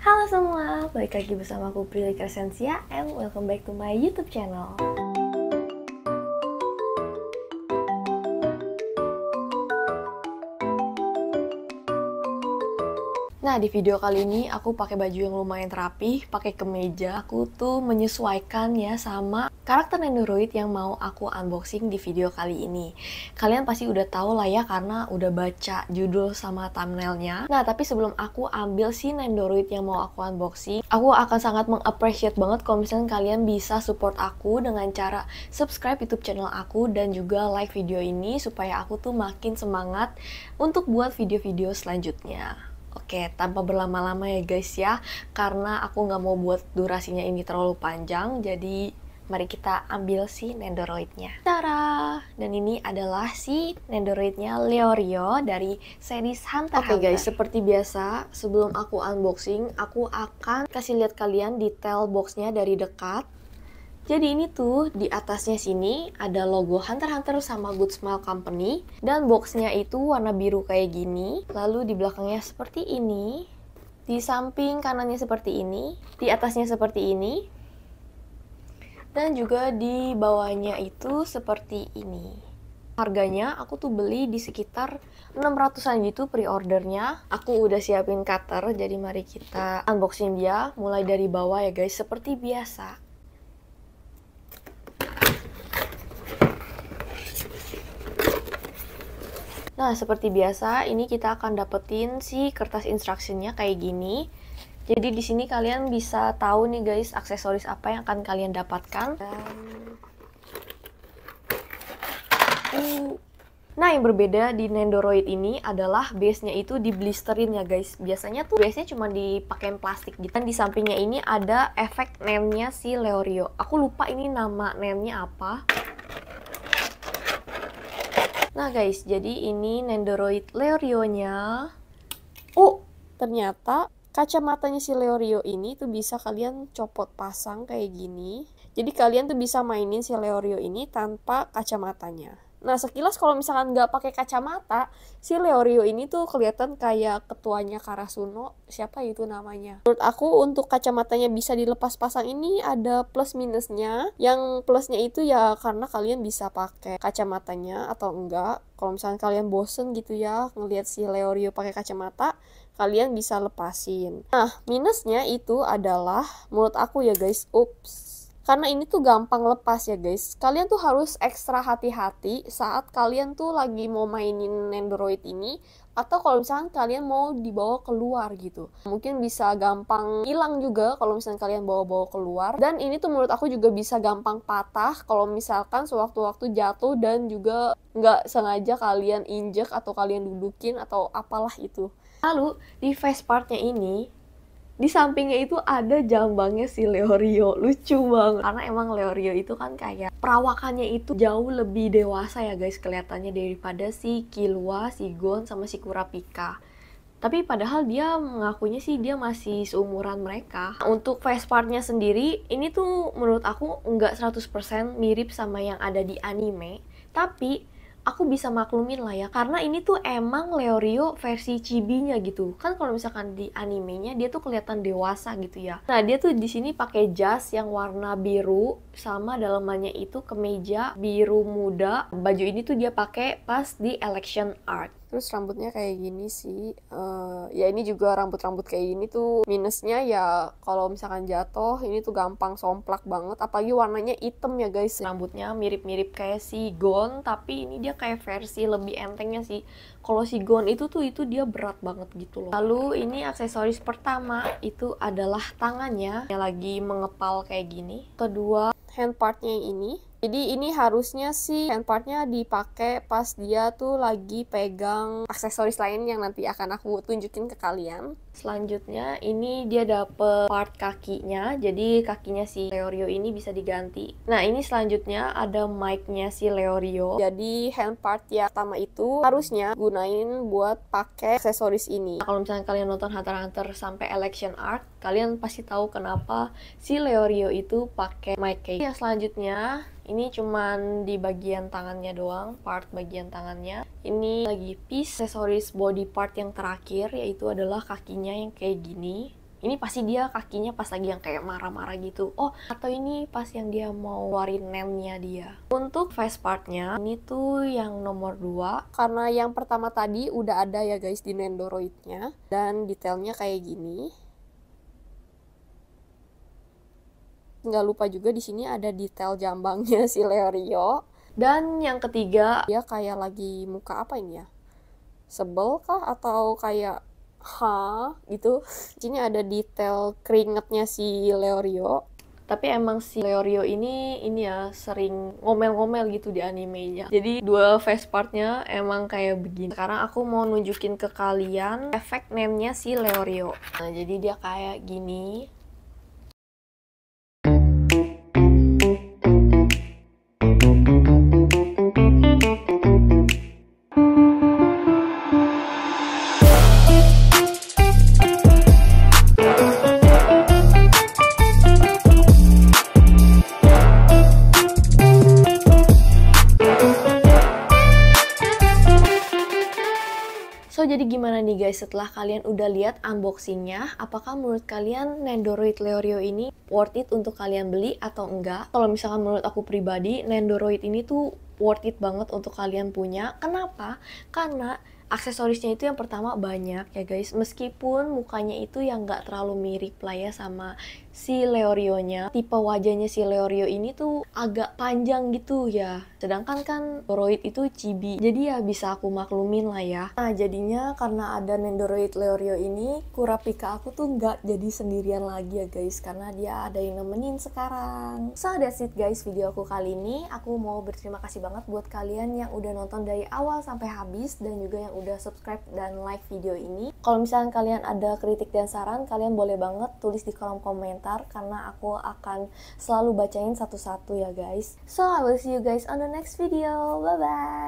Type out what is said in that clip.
Halo semua, balik lagi bersama aku Prilly Crescentia and welcome back to my YouTube channel. Nah, di video kali ini aku pakai baju yang lumayan rapi, pakai kemeja. Aku tuh menyesuaikan ya sama karakter Nendoroid yang mau aku unboxing di video kali ini. Kalian pasti udah tahu lah ya karena udah baca judul sama thumbnailnya. Nah, tapi sebelum aku ambil si Nendoroid yang mau aku unboxing, aku akan sangat meng-appreciate banget kalau misalnya kalian bisa support aku dengan cara subscribe YouTube channel aku dan juga like video ini supaya aku tuh makin semangat untuk buat video-video selanjutnya. Oke, tanpa berlama-lama ya guys ya, karena aku nggak mau buat durasinya ini terlalu panjang, jadi mari kita ambil si Nendoroidnya. Tara! Dan ini adalah si Nendoroidnya Leorio dari series Hunter x Hunter. Oke guys, seperti biasa, sebelum aku unboxing, aku akan kasih lihat kalian detail boxnya dari dekat. Jadi ini tuh di atasnya sini ada logo Hunter x Hunter sama Good Smile Company. Dan boxnya itu warna biru kayak gini. Lalu di belakangnya seperti ini. Di samping kanannya seperti ini. Di atasnya seperti ini. Dan juga di bawahnya itu seperti ini. Harganya aku tuh beli di sekitar 600-an gitu pre-ordernya. Aku udah siapin cutter, jadi mari kita unboxing dia. Mulai dari bawah ya guys, seperti biasa. Nah, seperti biasa, ini kita akan dapetin si kertas instructionnya kayak gini. Jadi di sini kalian bisa tahu nih guys, aksesoris apa yang akan kalian dapatkan. Nah, yang berbeda di Nendoroid ini adalah base-nya itu di blisterin ya guys. Biasanya tuh base-nya cuma dipakein plastik gitu. Dan di sampingnya ini ada efek name-nya si Leorio. Aku lupa ini nama name-nya apa. Nah guys, jadi ini Nendoroid Leorio-nya. Oh, ternyata kacamatanya si Leorio ini tuh bisa kalian copot pasang kayak gini. Jadi kalian tuh bisa mainin si Leorio ini tanpa kacamatanya. Nah, sekilas kalau misalkan nggak pakai kacamata, si Leorio ini tuh kelihatan kayak ketuanya Karasuno. Siapa itu namanya? Menurut aku untuk kacamatanya bisa dilepas pasang ini ada plus minusnya. Yang plusnya itu ya karena kalian bisa pakai kacamatanya atau enggak. Kalau misalkan kalian bosen gitu ya ngelihat si Leorio pakai kacamata, kalian bisa lepasin. Nah, minusnya itu adalah menurut aku ya guys, karena ini tuh gampang lepas ya guys. Kalian tuh harus ekstra hati-hati saat kalian tuh lagi mau mainin Nendoroid ini. Atau kalau misalkan kalian mau dibawa keluar gitu. Mungkin bisa gampang hilang juga kalau misalkan kalian bawa-bawa keluar. Dan ini tuh menurut aku juga bisa gampang patah kalau misalkan sewaktu-waktu jatuh dan juga nggak sengaja kalian injek atau kalian dudukin atau apalah itu. Lalu di face partnya ini, di sampingnya itu ada jambangnya si Leorio. Lucu banget. Karena emang Leorio itu kan kayak perawakannya itu jauh lebih dewasa ya guys kelihatannya daripada si Killua, si Gon, sama si Kurapika. Tapi padahal dia mengakunya sih dia masih seumuran mereka. Untuk face partnya sendiri, ini tuh menurut aku nggak 100% mirip sama yang ada di anime. Tapi aku bisa maklumin lah ya, karena ini tuh emang Leorio versi chibi-nya gitu. Kan kalau misalkan di animenya dia tuh kelihatan dewasa gitu ya. Nah, dia tuh di sini pakai jas yang warna biru sama dalamannya itu kemeja biru muda. Baju ini tuh dia pakai pas di election art. Terus rambutnya kayak gini sih. Ya ini juga rambut-rambut kayak gini tuh minusnya ya kalau misalkan jatuh ini tuh gampang somplak banget. Apalagi warnanya hitam ya guys. Rambutnya mirip-mirip kayak si Gon, tapi ini dia kayak versi lebih entengnya sih. Kalau si Gon itu dia berat banget gitu loh. Lalu ini aksesoris pertama itu adalah tangannya yang lagi mengepal kayak gini. Kedua, hand partnya ini. Jadi ini harusnya sih hand partnya dipakai pas dia tuh lagi pegang aksesoris lain yang nanti akan aku tunjukin ke kalian. Selanjutnya ini dia dapet part kakinya, jadi kakinya si Leorio ini bisa diganti. Nah, ini selanjutnya ada mic-nya si Leorio. Jadi hand part yang pertama itu harusnya gunain buat pakai aksesoris ini. Nah, kalau misalnya kalian nonton Hunter x Hunter sampai election arc, kalian pasti tahu kenapa si Leorio itu pakai mic kayak. Yang selanjutnya ini cuman di bagian tangannya doang, part bagian tangannya. Ini lagi piece aksesoris body part yang terakhir, yaitu adalah kakinya yang kayak gini. Ini pasti dia kakinya pas lagi yang kayak marah-marah gitu. Oh, atau ini pas yang dia mau keluarin nemnya dia. Untuk face partnya, ini tuh yang nomor 2. Karena yang pertama tadi udah ada ya guys di Nendoroid-nya. Dan detailnya kayak gini. Nggak lupa juga di sini ada detail jambangnya si Leorio. Dan yang ketiga, dia kayak lagi muka apa ini ya? Sebel kah atau kayak gitu. Sini ada detail keringetnya si Leorio. Tapi emang si Leorio ini ya sering ngomel-ngomel gitu di animenya. Jadi dua face partnya emang kayak begini. Sekarang aku mau nunjukin ke kalian efek name-nya si Leorio. Nah, jadi dia kayak gini. So, jadi gimana nih guys setelah kalian udah lihat unboxingnya? Apakah menurut kalian Nendoroid Leorio ini worth it untuk kalian beli atau enggak? Kalau misalkan menurut aku pribadi, Nendoroid ini tuh worth it banget untuk kalian punya. Kenapa? Karena aksesorisnya itu yang pertama banyak ya guys. Meskipun mukanya itu yang nggak terlalu mirip lah ya sama si Leorio-nya. Tipe wajahnya si Leorio ini tuh agak panjang gitu ya. Sedangkan kan Nendoroid itu chibi. Jadi ya bisa aku maklumin lah ya. Nah jadinya karena ada Nendoroid Leorio ini, Kurapika aku tuh nggak jadi sendirian lagi ya guys. Karena dia ada yang nemenin sekarang. So that's it guys video aku kali ini. Aku mau berterima kasih banget buat kalian yang udah nonton dari awal sampai habis. Dan juga yang udah subscribe dan like video ini. Kalau misalnya kalian ada kritik dan saran, kalian boleh banget tulis di kolom komentar. Karena aku akan selalu bacain satu-satu ya guys. So I will see you guys on the next video. Bye bye.